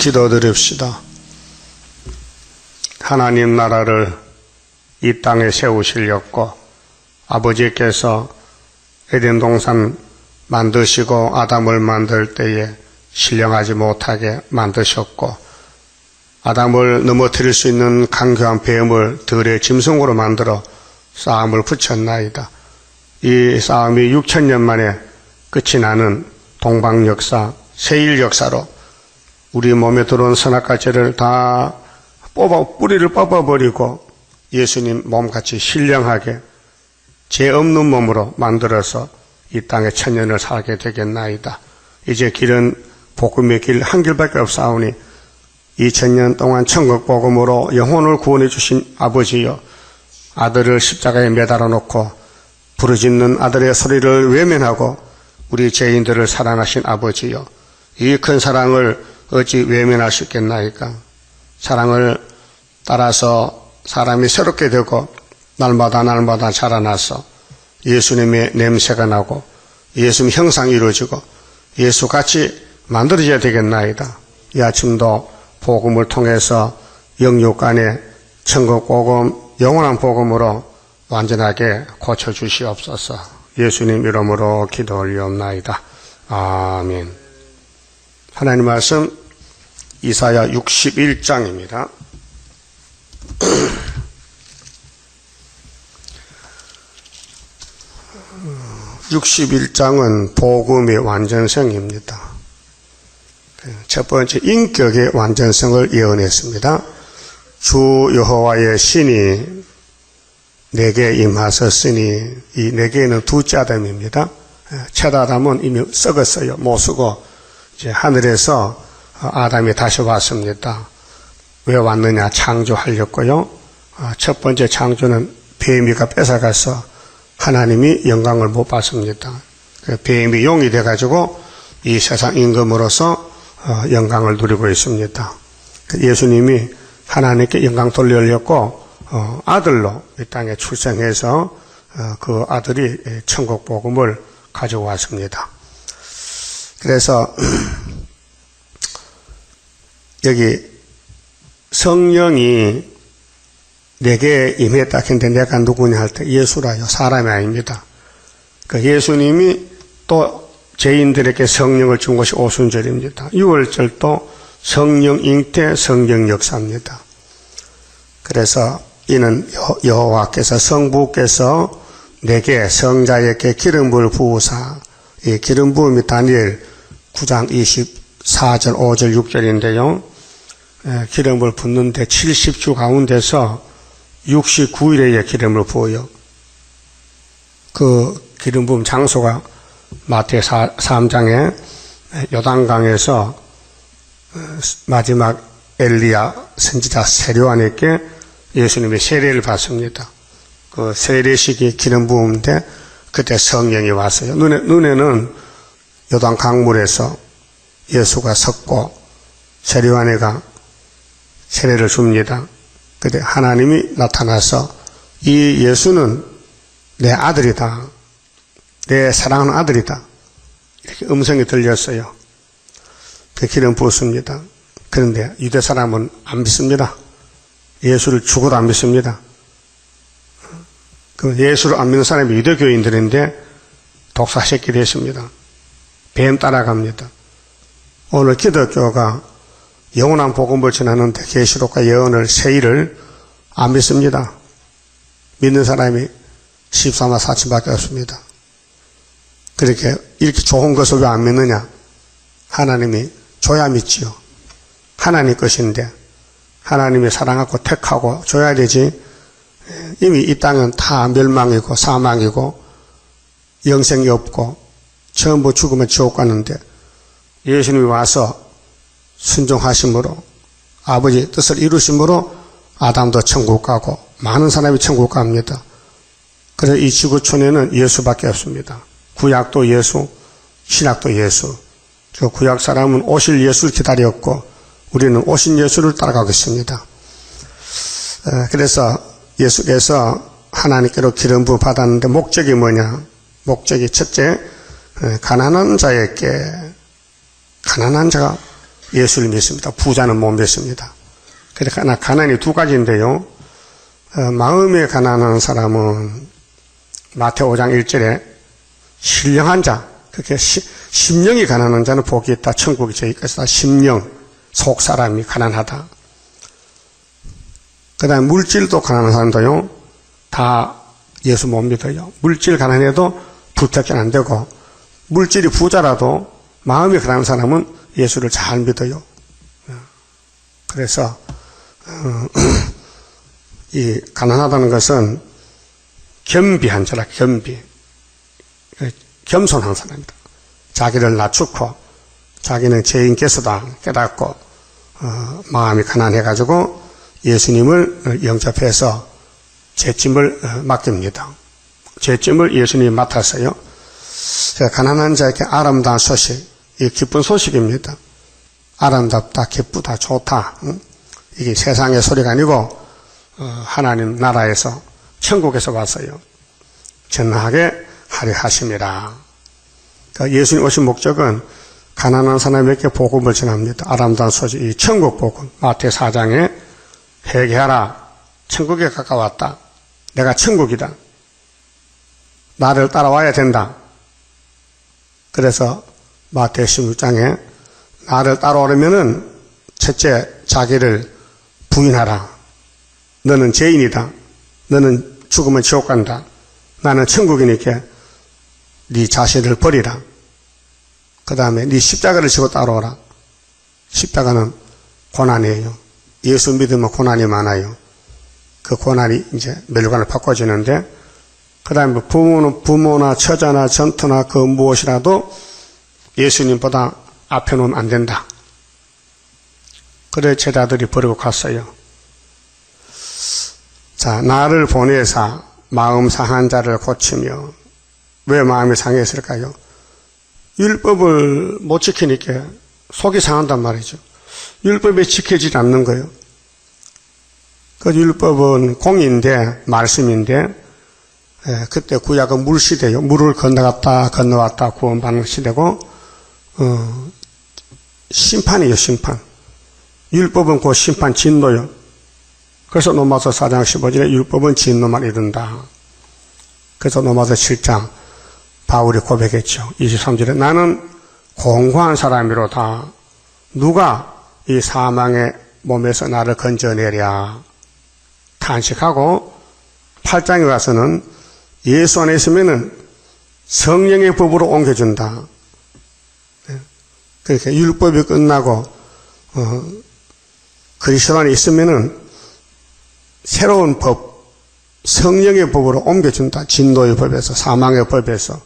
기도드립시다. 하나님 나라를 이 땅에 세우시려고 아버지께서 에덴 동산 만드시고 아담을 만들 때에 신령하지 못하게 만드셨고, 아담을 넘어뜨릴 수 있는 강교한 뱀을 들의 짐승으로 만들어 싸움을 붙였나이다. 이 싸움이 6,000년 만에 끝이 나는 동방 역사, 세일 역사로 우리 몸에 들어온 선악과죄를 다 뿌리를 뽑아버리고 예수님 몸같이 신령하게 죄 없는 몸으로 만들어서 이 땅에 천년을 살게 되겠나이다. 이제 길은 복음의 길 한 길밖에 없사오니 2000년 동안 천국 복음으로 영혼을 구원해 주신 아버지여, 아들을 십자가에 매달아 놓고 부르짖는 아들의 소리를 외면하고 우리 죄인들을 사랑하신 아버지여, 이 큰 사랑을 어찌 외면하셨겠나이까. 사랑을 따라서 사람이 새롭게 되고 날마다 자라나서 예수님의 냄새가 나고 예수님 형상이 이루어지고 예수같이 만들어져야 되겠나이다. 이 아침도 복음을 통해서 영육 간의 천국 복음, 영원한 복음으로 완전하게 고쳐주시옵소서. 예수님 이름으로 기도 올리옵나이다. 아멘. 하나님 말씀 이사야 61장입니다. 61장은 복음의 완전성입니다. 첫 번째, 인격의 완전성을 예언했습니다. 주 여호와의 신이 내게 임하셨으니, 이 내게는 둘째 아담입니다. 첫 아담은 이미 썩었어요. 못 쓰고 이제 하늘에서 아담이 다시 왔습니다. 왜 왔느냐? 창조하려고요. 첫 번째 창조는 뱀이가 뺏어가서 하나님이 영광을 못 받습니다. 뱀이 용이 돼가지고 이 세상 임금으로서 영광을 누리고 있습니다. 예수님이 하나님께 영광 돌려려고 아들로 이 땅에 출생해서 그 아들이 천국 복음을 가지고 왔습니다. 그래서 여기 성령이 내게 임했다 했는데 내가 누구냐 할 때 예수라요. 사람이 아닙니다. 그 예수님이 또 죄인들에게 성령을 준 것이 오순절입니다. 6월절도 성령 잉태, 성령 역사입니다. 그래서 이는 여호와께서 성부께서 내게 성자에게 기름을 부으사, 이 기름 부음이 다니엘 9장 24절, 5절, 6절인데요. 기름을 붓는데 70주 가운데서 69일에 기름을 부어요. 그 기름 부음 장소가 마태 3장에 요단강에서 마지막 엘리야 선지자 세례요한에게 예수님의 세례를 받습니다. 그 세례식이 기름 부음인데 그때 성령이 왔어요. 눈에는 요단 강물에서 예수가 섰고 세례요한이가 세례를 줍니다. 그때 하나님이 나타나서 이 예수는 내 아들이다, 내 사랑하는 아들이다, 이렇게 음성이 들렸어요. 그 기름 부었습니다. 그런데 유대 사람은 안 믿습니다. 예수를 죽어도 안 믿습니다. 그 예수를 안 믿는 사람이 유대교인들인데 독사 새끼 됐습니다. 뱀 따라갑니다. 오늘 기독교가 영원한 복음을 전하는데 계시록과 예언을 세일을 안 믿습니다. 믿는 사람이 14만 4천밖에 없습니다. 그렇게 이렇게 좋은 것을 왜 안 믿느냐? 하나님이 줘야 믿지요. 하나님 것인데 하나님이 사랑하고 택하고 줘야 되지. 이미 이 땅은 다 멸망이고 사망이고 영생이 없고 전부 죽으면 지옥 가는데 예수님이 와서 순종하심으로 아버지 뜻을 이루심으로 아담도 천국 가고 많은 사람이 천국 갑니다. 그래서 이 지구촌에는 예수밖에 없습니다. 구약도 예수, 신약도 예수. 저 구약 사람은 오실 예수를 기다렸고 우리는 오신 예수를 따라가고 있습니다. 그래서 예수께서 하나님께로 기름 부음 받았는데 목적이 뭐냐? 목적이 첫째, 가난한 자가 예수를 믿습니다. 부자는 못 믿습니다. 그러니까 가난이 두 가지인데요. 마음에 가난한 사람은 마태오 5장 1절에 신령한 자, 그렇게 심령이 가난한 자는 복이 있다. 천국이 저희 것이다. 심령, 속 사람이 가난하다. 그 다음에 물질도 가난한 사람도요, 다 예수 못 믿어요. 물질 가난해도 부탁은 안 되고, 물질이 부자라도 마음이 가난한 사람은 예수를 잘 믿어요. 그래서 이 가난하다는 것은 겸비한 자라. 겸비, 겸손한 사람이다. 자기를 낮추고 자기는 죄인 개수다 깨닫고 마음이 가난해가지고 예수님을 영접해서 죄짐을 맡깁니다. 죄짐을 예수님이 맡았어요. 가난한 자에게 아름다운 소식, 이 기쁜 소식입니다. 아름답다, 기쁘다, 좋다. 이게 세상의 소리가 아니고 하나님 나라에서 천국에서 왔어요. 전하게 하려 하심이라. 그러니까 예수님 오신 목적은 가난한 사람에게 복음을 전합니다. 아름다운 소식, 이 천국 복음. 마태 4장에 회개하라. 천국에 가까웠다. 내가 천국이다. 나를 따라와야 된다. 그래서 마태 16장에 나를 따라오려면은 첫째 자기를 부인하라. 너는 죄인이다. 너는 죽으면 지옥 간다. 나는 천국이니까 네 자신을 버리라. 그 다음에 네 십자가를 지고 따라오라. 십자가는 고난이에요. 예수 믿으면 고난이 많아요. 그 고난이 이제 멸관을 바꿔주는데, 그 다음에 부모나 처자나 전투나 그 무엇이라도 예수님보다 앞에 놓으면 안 된다. 그래 제자들이 버리고 갔어요. 자, 나를 보내사 마음 상한 자를 고치며. 왜 마음이 상했을까요? 율법을 못 지키니까 속이 상한단 말이죠. 율법이 지켜지지 않는 거예요. 그 율법은 공인데, 말씀인데, 그때 구약은 물시대요. 물을 건너갔다 건너왔다 구원받는 시대고, 심판이에요. 심판. 율법은 그 심판 진노요. 그래서 로마서 4장 15절에 율법은 진노만 이른다. 그래서 로마서 7장 바울이 고백했죠. 23절에 나는 공고한 사람이로다. 누가 이 사망의 몸에서 나를 건져내랴. 탄식하고 8장에 가서는 예수 안에 있으면은 성령의 법으로 옮겨준다. 그러니까 율법이 끝나고 그리스도 안에 있으면은 새로운 법, 성령의 법으로 옮겨준다. 진노의 법에서, 사망의 법에서.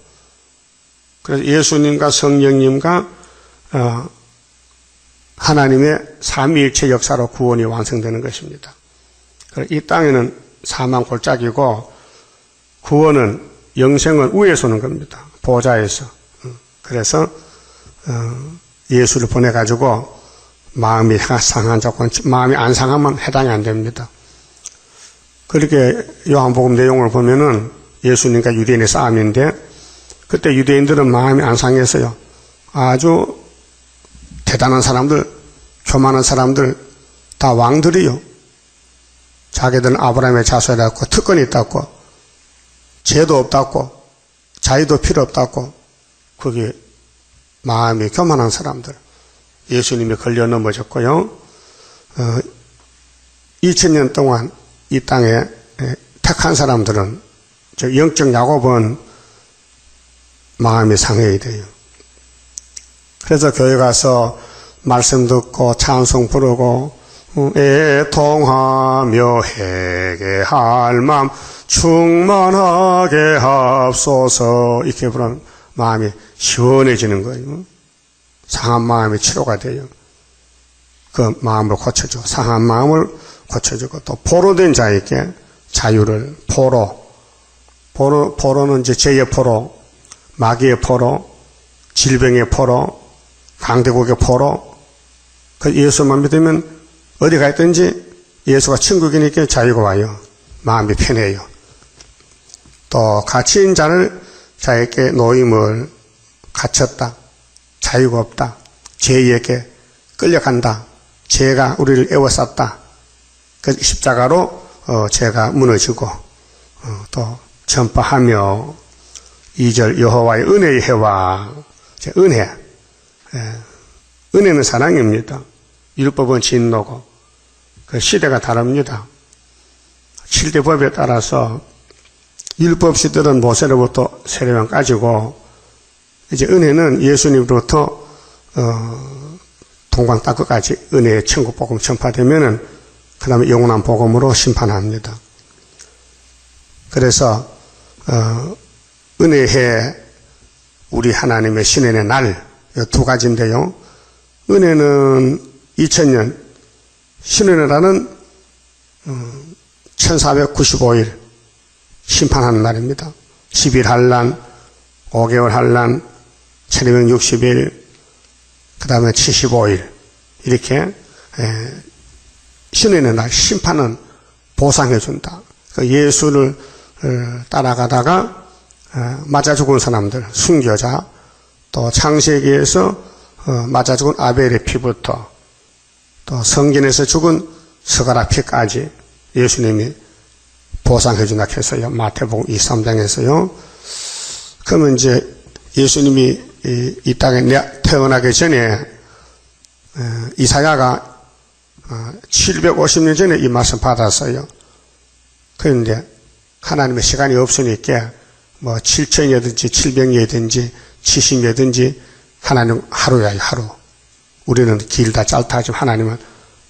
그래서 예수님과 성령님과 하나님의 삼위일체 역사로 구원이 완성되는 것입니다. 이 땅에는 사망 골짜기고 구원은 영생은 위에서 오는 겁니다. 보좌에서. 그래서 예수를 보내가지고 마음이 상한 자고 마음이 안 상하면 해당이 안 됩니다. 그렇게 요한복음 내용을 보면은 예수님과 유대인의 싸움인데 그때 유대인들은 마음이 안 상했어요. 아주 대단한 사람들, 교만한 사람들, 다 왕들이요. 자기들은 아브라함의 자손이라고 특권이 있다고, 죄도 없다고, 자유도 필요 없다고, 그게 마음이 교만한 사람들. 예수님이 걸려 넘어졌고요. 2000년 동안 이 땅에 택한 사람들은, 영적 야곱은 마음이 상해야 돼요. 그래서 교회 가서 말씀 듣고 찬송 부르고 애통하며 회개할 마음 충만하게 합소서 이렇게 부르면 마음이 시원해지는 거예요. 상한 마음이 치료가 돼요. 그 마음을 고쳐주고 상한 마음을 고쳐주고 또 포로된 자에게 자유를 포로는 이제 죄의 포로, 마귀의 포로, 질병의 포로, 강대국의 포로. 그 예수만 믿으면 어디 가 있든지 예수가 천국이니까 자유가 와요. 마음이 편해요. 또 갇힌 자에게 노임을 갇혔다, 자유가 없다, 죄에게 끌려간다. 죄가 우리를 에워쌌다. 그 십자가로 죄가 무너지고 또 전파하며 2절 여호와의 은혜의 해와 은혜. 은혜는 사랑입니다. 율법은 진노고 그 시대가 다릅니다. 7대 법에 따라서 율법 시들은 모세로부터 세례명까지고 이제 은혜는 예수님으로부터 동방 땅끝까지 은혜의 천국 복음 전파되면은 그 다음에 영원한 복음으로 심판합니다. 그래서 은혜의 우리 하나님의 신의 날 두 가지인데요. 은혜는 2000년, 신의 날은 1495일 심판하는 날입니다. 10일 한란, 5개월 한란, 1260일, 그 다음에 75일 이렇게 신의 날 심판은 보상해 준다. 예수를 따라가다가 맞아 죽은 사람들, 순교자, 또 창세기에서 맞아 죽은 아벨의 피부터 또 성전에서 죽은 스가랴 피까지 예수님이 보상해 준다 해서요. 마태복음 23장에서요. 그러면 이제 예수님이 이 땅에 태어나기 전에 이사야가 750년 전에 이 말씀 받았어요. 그런데 하나님의 시간이 없으니까 뭐 7천이든지 700년이든지 70년이든지 하나님 하루야 하루. 우리는 길다 짧다 하지만 하나님은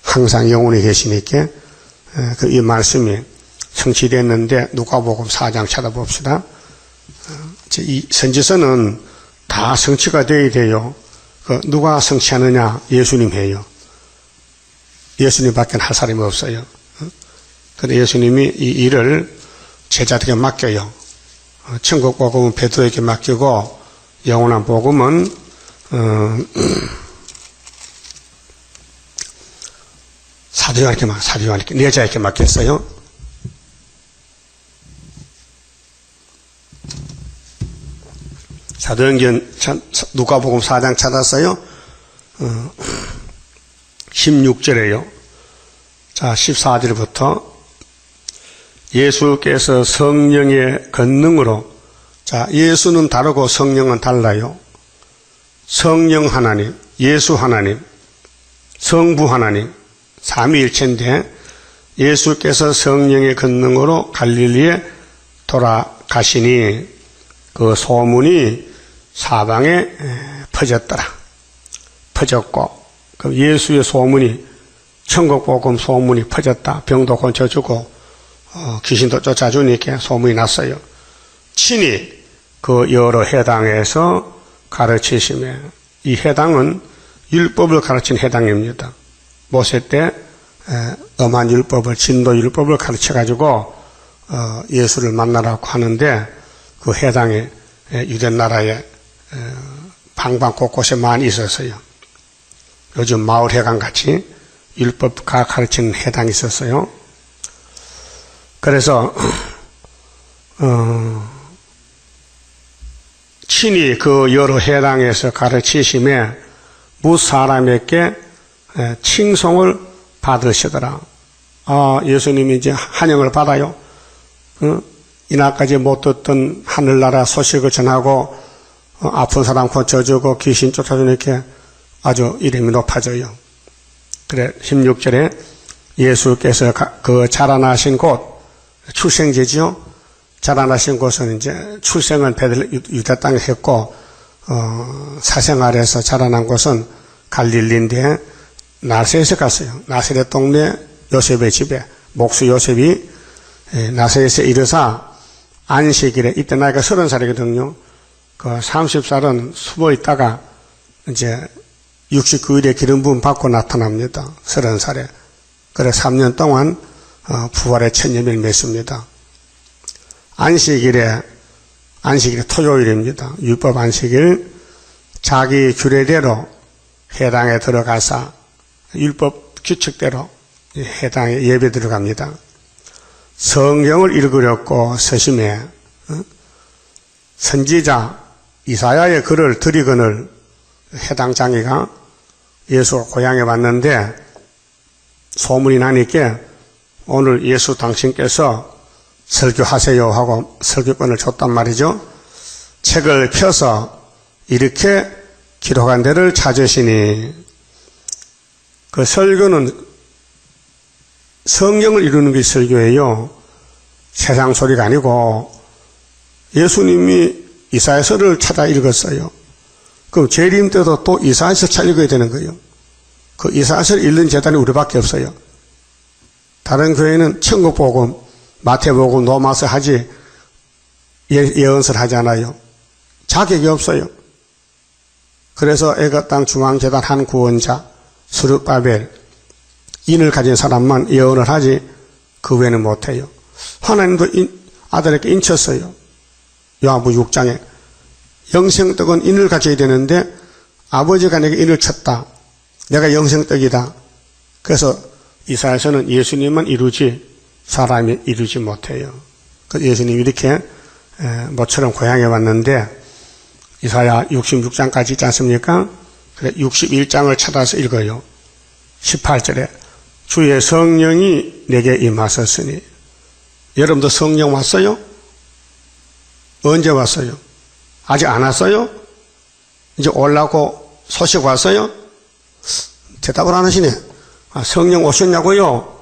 항상 영원히 계시니까 이 말씀이 성취됐는데 누가복음 4장 찾아봅시다. 이 선지서는 다 성취가 되어야 돼요. 누가 성취하느냐? 예수님 해요. 예수님밖에 할 사람이 없어요. 그런데 예수님이 이 일을 제자들에게 맡겨요. 천국 복음은 베드로에게 맡기고 영원한 복음은 사도 요한에게 네 자에게 맡겼어요. 사도행전 누가복음 4장 찾았어요. 16절에요. 자, 14절부터 예수께서 성령의 권능으로, 자, 예수는 다르고 성령은 달라요. 성령 하나님, 예수 하나님, 성부 하나님, 삼위일체인데 예수께서 성령의 권능으로 갈릴리에 돌아가시니 그 소문이 사방에 퍼졌더라. 퍼졌고 그 예수의 소문이 천국 복음 소문이 퍼졌다. 병도 고쳐주고 귀신도 쫓아주니까 소문이 났어요. 친히 그 여러 회당에서 가르치시며, 이 회당은 율법을 가르친 회당입니다. 모세 때 엄한 율법을, 진도 율법을 가르쳐가지고 예수를 만나라고 하는데 그 회당에 유대 나라에 방방 곳곳에 많이 있었어요. 요즘 마을회관 같이 율법 가르치는 회당이 있었어요. 그래서 친히 그 여러 회당에서 가르치심에 무사람에게 칭송을 받으시더라. 아, 예수님이 이제 환영을 받아요. 이날까지 못 듣던 하늘나라 소식을 전하고 아픈 사람 고쳐주고 귀신 쫓아주니까 아주 이름이 높아져요. 그래 16절에 예수께서 그 자라나신 곳, 출생지지요. 자라나신 곳은 이제 출생은 유대 땅에 했고 사생활에서 자라난 곳은 갈릴리인데 나사렛에 갔어요. 나사렛 동네 요셉의 집에 목수 요셉이 나사렛에 이르사 안식일에, 이때 나이가 30살이거든요. 그 30살은 숨어 있다가 이제 69일에 기름 부음 받고 나타납니다. 30살에. 그래 3년 동안 부활의 천년을 맺습니다. 안식일에 토요일입니다. 율법 안식일 자기 규례대로 회당에 들어가서 율법 규칙대로 회당에 예배 들어갑니다. 성경을 읽으려고 서심해 선지자 이사야의 글을 들이거늘 해당 장이가 예수가 고향에 왔는데 소문이 나니까 오늘 예수 당신께서 설교하세요 하고 설교권을 줬단 말이죠. 책을 펴서 이렇게 기록한 데를 찾으시니, 그 설교는 성경을 이루는 게 설교예요. 세상 소리가 아니고 예수님이 이사야서를 찾아 읽었어요. 그럼 재림 때도 또 이사야서 찾아 읽어야 되는 거예요. 그 이사야서를 읽는 재단이 우리밖에 없어요. 다른 교회는 천국복음, 마태복음, 로마서 하지 예언서를 하지 않아요. 자격이 없어요. 그래서 애굽 땅 중앙재단 한 구원자 스룹바벨, 인을 가진 사람만 예언을 하지 그 외에는 못해요. 하나님도 아들에게 인쳤어요. 요한복음 6장에 영생떡은 인을 가져야 되는데 아버지가 내게 인을 쳤다. 내가 영생떡이다. 그래서 이사야서는 예수님만 이루지 사람이 이루지 못해요. 그래서 예수님이 이렇게 모처럼 고향에 왔는데 이사야 66장까지 있지 않습니까? 그래 61장을 찾아서 읽어요. 18절에 주의 성령이 내게 임하셨으니. 여러분도 성령 왔어요? 언제 왔어요? 아직 안 왔어요? 이제 오려고 소식 왔어요? 대답을 안 하시네. 성령 오셨냐고요?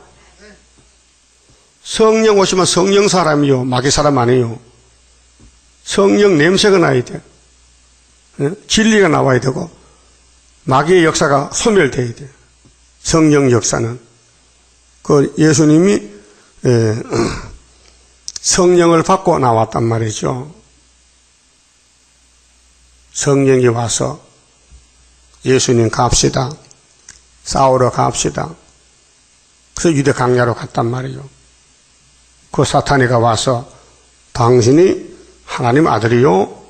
성령 오시면 성령 사람이요, 마귀 사람 아니에요. 성령 냄새가 나야 돼. 진리가 나와야 되고 마귀의 역사가 소멸돼야 돼. 성령 역사는. 그 예수님이 성령을 받고 나왔단 말이죠. 성령이 와서 예수님 갑시다. 싸우러 갑시다. 그래서 유대 강야로 갔단 말이죠. 그 사탄이가 와서 당신이 하나님 아들이요?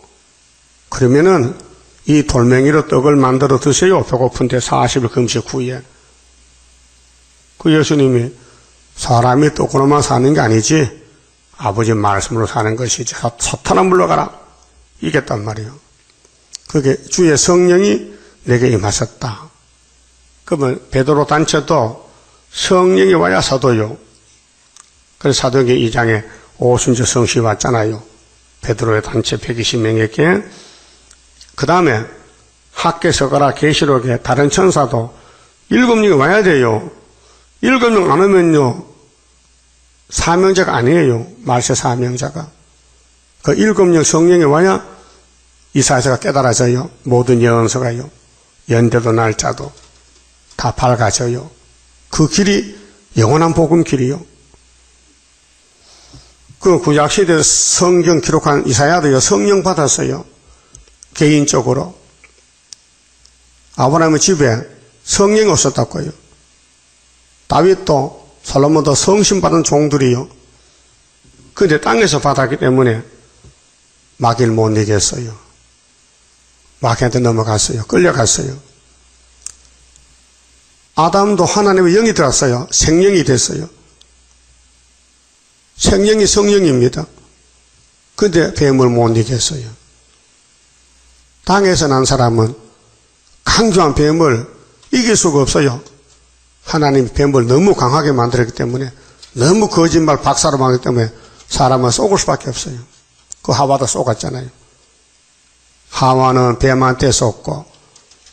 그러면은 이 돌멩이로 떡을 만들어 드세요. 배고픈데 40일 금식 후에. 그 예수님이 사람이 떡으로만 사는 게 아니지 아버지 말씀으로 사는 것이지. 사탄아 물러가라. 이겼단 말이에요. 그게 주의 성령이 내게 임하셨다. 그러면 베드로 단체도 성령이 와야 사도요. 그래서 사도행전 2장에 오순절 성시 왔잖아요. 베드로의 단체 120명에게. 그 다음에 학개서가라 계시록에 다른 천사도 7명이 와야 돼요. 7명 안 오면요 사명자가 아니에요. 말세 사명자가. 그 7명 성령이 와야 이사야서가 깨달아져요. 모든 예언서가요. 연대도 날짜도 다 밝아져요. 그 길이 영원한 복음 길이요. 그 구약시대 성경 기록한 이사야도요 성령 받았어요. 개인적으로. 아브라함의 집에 성령이 없었다고요. 다윗도 솔로몬도 성신 받은 종들이요. 그런데 땅에서 받았기 때문에 마귀를 못 이겼어요. 마귀한테 넘어갔어요. 끌려갔어요. 아담도 하나님의 영이 들었어요. 생명이 됐어요. 생명이 성령입니다. 그런데 뱀을 못 이겼어요. 땅에서 난 사람은 강조한 뱀을 이길 수가 없어요. 하나님이 뱀을 너무 강하게 만들었기 때문에, 너무 거짓말 박사로 만들기 때문에 사람은 쏘을 수밖에 없어요. 그 하와도 쏘았잖아요. 하와는 뱀한테 쏘고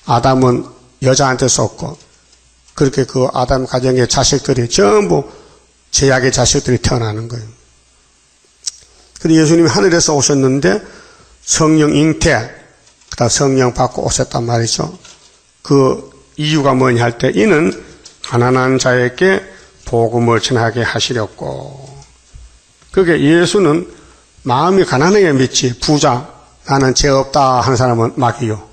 아담은 여자한테 쏘고, 그렇게 그 아담 가정의 자식들이 전부 제약의 자식들이 태어나는 거예요. 그런데 예수님이 하늘에서 오셨는데 성령 잉태, 그다음 성령 받고 오셨단 말이죠. 그 이유가 뭐냐 할 때, 이는 가난한 자에게 복음을 전하게 하시렸고. 그게 예수는 마음이 가난하게 믿지, 부자, 나는 죄 없다 하는 사람은 마귀요.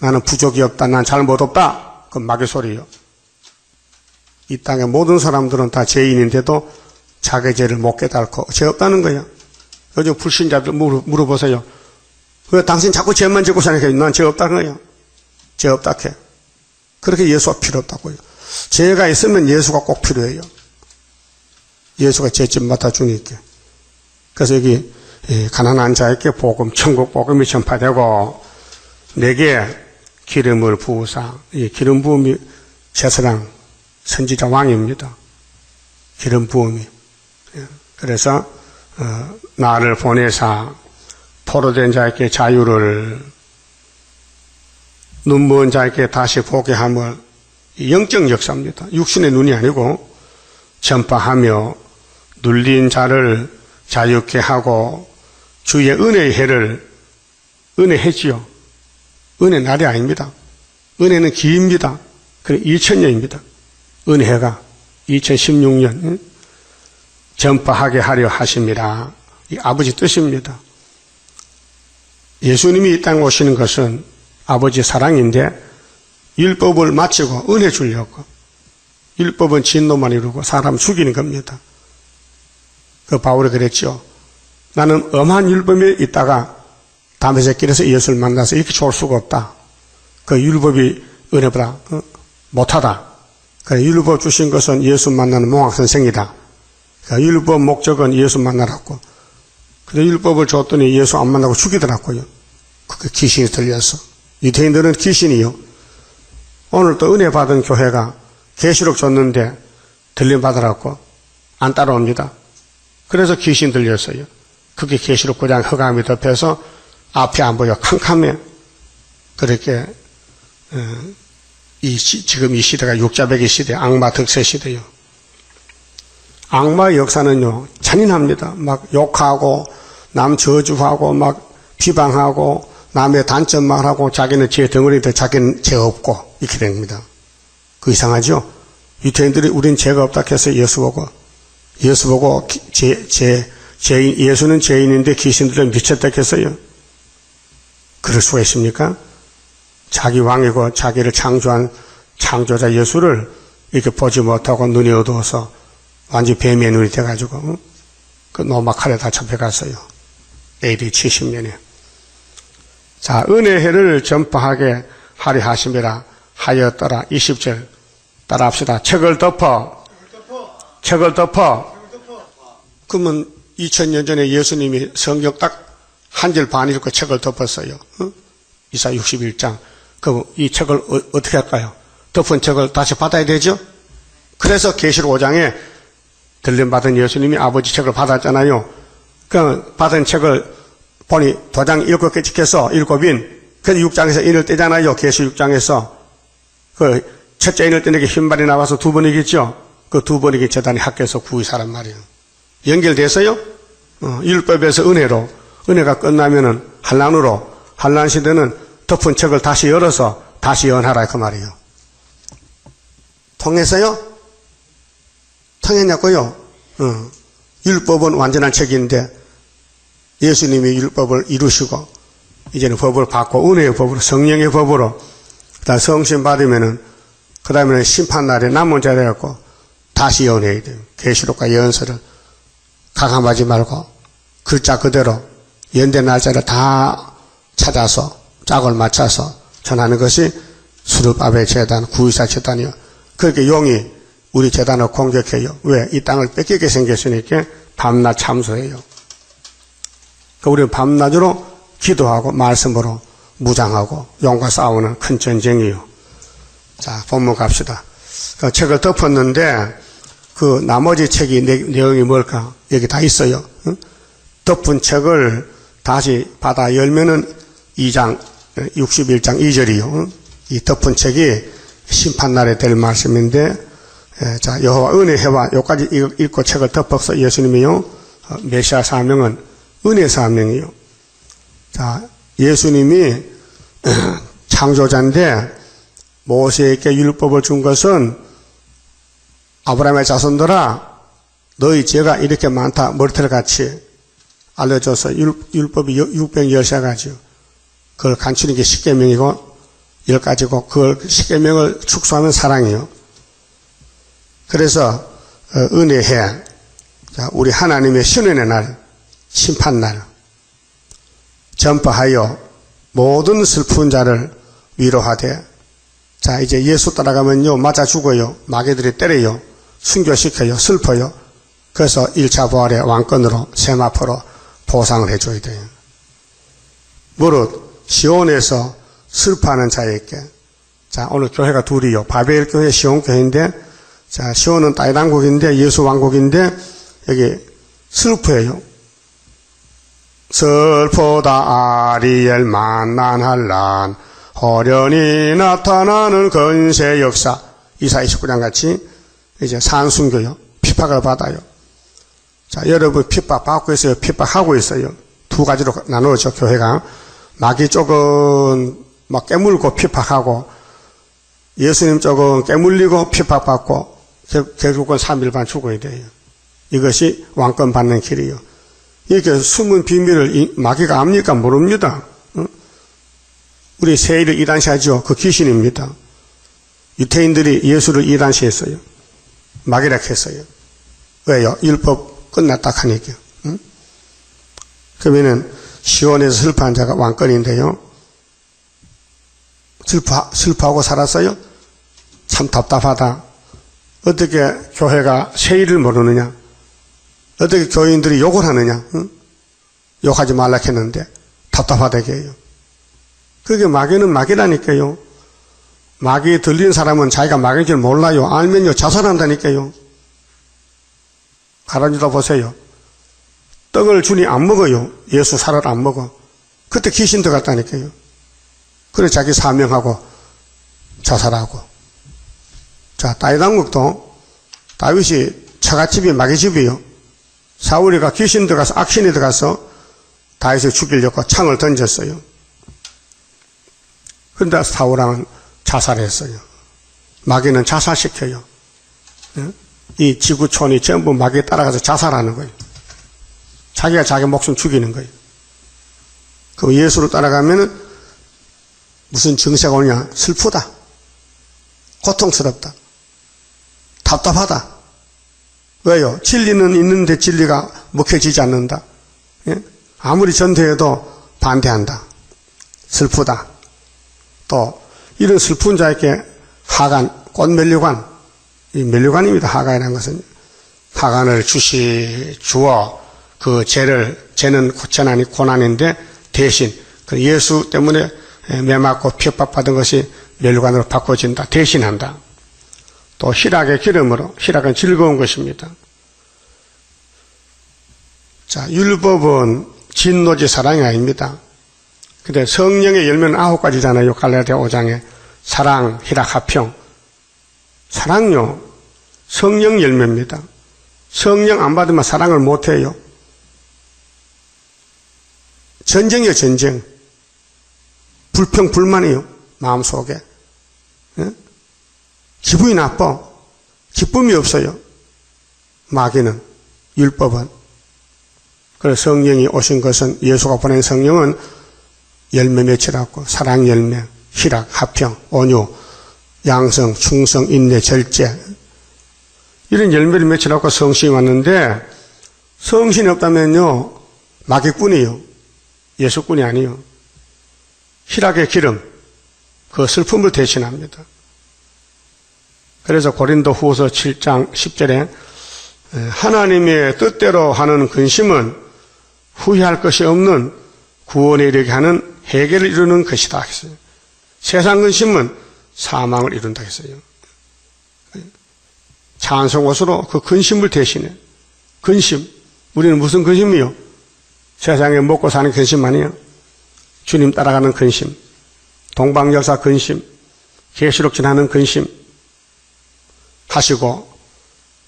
나는 부족이 없다, 난 잘못 없다, 그건 마귀 소리요. 이 땅의 모든 사람들은 다 죄인인데도 자기 죄를 못 깨닫고 죄 없다는 거예요. 요즘 불신자들 물어보세요. 왜 당신 자꾸 죄만 짓고 사니까 난 죄 없다는 거예요. 죄 없다 해. 그렇게 예수가 필요 없다고요. 죄가 있으면 예수가 꼭 필요해요. 예수가 죄집 맡아주니까. 그래서 여기 가난한 자에게 복음, 천국 복음이 전파되고, 내게 기름을 부으사, 이 기름 부음이 제사장, 선지자 왕입니다. 기름 부음이. 그래서 나를 보내사 포로된 자에게 자유를, 눈먼 자에게 다시 보게 함을, 영적 역사입니다. 육신의 눈이 아니고 전파하며 눌린 자를 자유케 하고 주의 은혜의 해를, 은혜 해지요. 은혜 날이 아닙니다. 은혜는 기입니다. 그래 2000년입니다. 은혜가 2016년 전파하게 하려 하심이라. 이 아버지 뜻입니다. 예수님이 이 땅에 오시는 것은 아버지 사랑인데 율법을 마치고 은혜 주려고. 율법은 진노만 이루고 사람 죽이는 겁니다. 그 바울이 그랬죠. 나는 엄한 율법에 있다가 다메섹 길에서 예수를 만나서 이렇게 좋을 수가 없다. 그 율법이 은혜보다 못하다. 그래 율법 주신 것은 예수 만나는 몽학선생이다. 그 율법 목적은 예수 만나라고. 그래 율법을 줬더니 예수 안 만나고 죽이더라고요. 그게 귀신이 들려서. 유대인들은 귀신이요. 오늘 또 은혜 받은 교회가 계시록 줬는데 들림 받으라고 안 따라옵니다. 그래서 귀신 들렸어요. 그게 계시록 9장 흑암이 덮여서 앞이 안 보여 캄캄해. 그렇게 지금 이 시대가 육자배기 시대, 악마 득세 시대요. 악마의 역사는요 잔인합니다. 막 욕하고 남 저주하고 막 비방하고 남의 단점 말하고 자기는 죄 덩어리인데 자기는 죄 없고 이렇게 됩니다. 그 이상하죠? 유태인들이 우린 죄가 없다 해서 예수 보고 예수는 죄인인데 귀신들은 미쳤다 했어요. 그럴 수가 있습니까? 자기 왕이고 자기를 창조한 창조자 예수를 이렇게 보지 못하고 눈이 어두워서 완전히 뱀의 눈이 돼가지고 그 노마칼에 다 잡혀갔어요. AD 70년에. 자, 은혜해를 전파하게 하려 하심이라 하였더라. 20절 따라합시다. 책을 덮어. 그러면 2000년 전에 예수님이 성경 딱 한 절 반 읽고 책을 덮었어요. 이사 61장. 그럼 이 책을 어떻게 할까요? 덮은 책을 다시 받아야 되죠? 그래서 계시록 5장에 들림받은 예수님이 아버지 책을 받았잖아요. 그 받은 책을 보니 도장 7개 찍혀서 7인. 그래서 6장에서 인을 떼잖아요. 계시 6장에서. 그 첫째 인을 떼는 게 흰발이 나와서 2번이겠죠? 그 2번이게 재단이 학교에서 구의사란 말이에요. 연결됐어요? 율법에서 은혜로. 은혜가 끝나면은 한란으로. 한란 시대는 덮은 책을 다시 열어서 다시 연하라 그 말이에요. 통했어요? 통했냐고요? 율법은 완전한 책인데 예수님이 율법을 이루시고 이제는 법을 받고 은혜의 법으로 성령의 법으로 그다음 성신 받으면은 그 다음에는 심판날에 남은 자 되었고 다시 연해야 돼요. 계시록과 예언서를 가감하지 말고 글자 그대로 연대 날짜를 다 찾아서 짝을 맞춰서 전하는 것이 수르바벨 재단, 구의사 재단이요. 그렇게 용이 우리 재단을 공격해요. 왜? 이 땅을 뺏기게 생겼으니까 밤낮 참소해요. 그러니까 우리는 밤낮으로 기도하고 말씀으로 무장하고 용과 싸우는 큰 전쟁이에요. 자, 본문 갑시다. 그 책을 덮었는데 그 나머지 책이 내용이 뭘까? 여기 다 있어요. 덮은 책을 다시 받아 열면은 2장 61장 2절이요. 이 덮은 책이 심판날에 될 말씀인데 자, 여호와 은혜해와 여기까지 읽고 책을 덮어서 예수님이요. 메시아 사명은 은혜 사명이요. 자, 예수님이 창조자인데 모세에게 율법을 준 것은 아브라함의 자손들아 너희 죄가 이렇게 많다 머리털같이 알려줘서 율법이 613가지요. 그걸 감추는 게 10계명이고 10가지고 그걸 10계명을 축소하면 사랑이요. 그래서 은혜해. 자, 우리 하나님의 신원의 날, 심판날 전파하여 모든 슬픈 자를 위로하되 자 이제 예수 따라가면요 맞아 죽어요. 마귀들이 때려요. 순교시켜요. 슬퍼요. 그래서 1차 부활의 왕권으로 세마포로 보상을 해줘야 돼요. 무릇 시온에서 슬퍼하는 자에게. 자, 오늘 교회가 둘이요. 바벨 교회, 시온 교회인데, 자, 시온은 땅의 왕국인데, 예수 왕국인데, 여기 슬퍼해요. 슬프다 아리엘 만난할란 호련히 나타나는 건세 역사. 이사 29장 같이 이제 산순교요. 핍박을 받아요. 자, 여러분 핍박받고 있어요. 핍박하고 있어요. 두 가지로 나누어져 교회가. 마귀 쪽은 막 깨물고 핍박하고, 예수님 쪽은 깨물리고 핍박받고, 결국은 3일 반 죽어야 돼요. 이것이 왕권 받는 길이에요. 이렇게 숨은 비밀을 마귀가 압니까? 모릅니다. 우리 세일을 이단시하죠. 그 귀신입니다. 유태인들이 예수를 이단시했어요. 마귀라 했어요. 왜요? 율법 끝났다 하니까. 그러면은 시온에서 슬퍼한 자가 왕권인데요. 슬퍼하고 살았어요? 참 답답하다. 어떻게 교회가 세일을 모르느냐? 어떻게 교인들이 욕을 하느냐? 욕하지 말라 했는데 답답하다게 해요. 그게 마귀는 마귀라니까요. 마귀에 들린 사람은 자기가 마귀인 줄 몰라요. 알면요 자살한다니까요. 가라앉아 보세요. 떡을 주니 안 먹어요. 예수 살을 안 먹어. 그때 귀신 들어갔다니까요. 그래 자기 사명하고 자살하고. 자, 다윗 왕국도 다윗이 처갓집이 마귀집이요. 사울이가 귀신 들어가서 악신이 들어가서 다윗을 죽이려고 창을 던졌어요. 그런데 사울왕은 자살했어요. 마귀는 자살시켜요. 이 지구촌이 전부 마귀에 따라가서 자살하는 거예요. 자기가 자기 목숨 죽이는 거예요. 그럼 예수로 따라가면은 무슨 증세가 오냐? 슬프다. 고통스럽다. 답답하다. 왜요? 진리는 있는데 진리가 먹혀지지 않는다. 예? 아무리 전도해도 반대한다. 슬프다. 또 이런 슬픈 자에게 하간, 꽃면류관, 이 면류관입니다. 하간이라는 것은 하간을 주어 그 죄는 고난인데 대신 그 예수 때문에 매 맞고 핍박받은 것이 면류관으로 바꿔진다. 대신한다. 또 희락의 기름으로, 희락은 즐거운 것입니다. 자, 율법은 진노지 사랑이 아닙니다. 근데 성령의 열매는 9가지잖아요. 갈라디아 5장에. 사랑, 희락, 화평. 사랑요. 성령 열매입니다. 성령 안 받으면 사랑을 못해요. 전쟁이요, 전쟁. 불평, 불만이요. 마음속에. 예? 기분이 나빠. 기쁨이 없어요. 마귀는, 율법은. 그래서 성령이 오신 것은, 예수가 보낸 성령은 열매 맺히라고, 사랑 열매, 희락, 화평, 온유, 양성, 충성, 인내, 절제. 이런 열매를 맺히라고 성신이 왔는데, 성신이 없다면요, 마귀꾼이요. 예수꾼이 아니요. 희락의 기름, 그 슬픔을 대신합니다. 그래서 고린도 후서 7장 10절에 하나님의 뜻대로 하는 근심은 후회할 것이 없는 구원에 이르게 하는 해결을 이루는 것이다 했어요. 세상 근심은 사망을 이룬다 했어요. 찬송옷으로 그 근심을 대신해. 근심. 우리는 무슨 근심이요? 세상에 먹고 사는 근심 아니에요? 주님 따라가는 근심, 동방역사 근심, 계시록 지나는 근심 하시고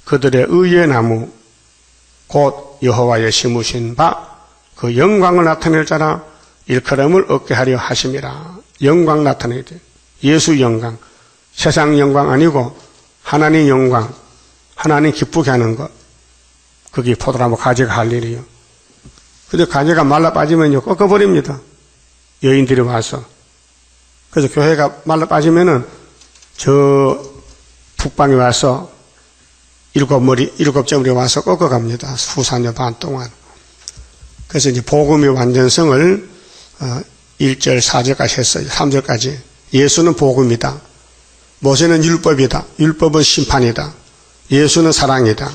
그들의 의의 나무 곧 여호와의 심으신 바 그 영광을 나타낼 자라 일컬음을 얻게 하려 하심이라. 영광 나타내야 돼. 예수 영광, 세상 영광 아니고 하나님 영광, 하나님 기쁘게 하는 것. 그게 포도나무 가지가 할 일이요. 근데 가지가 말라 빠지면요 꺾어버립니다. 여인들이 와서. 그래서 교회가 말라 빠지면은 저 북방에 와서 7점으로 와서 꺾어갑니다. 수사년 반 동안. 그래서 이제 복음의 완전성을 1절, 4절까지 했어요. 3절까지. 예수는 복음이다. 모세는 율법이다. 율법은 심판이다. 예수는 사랑이다.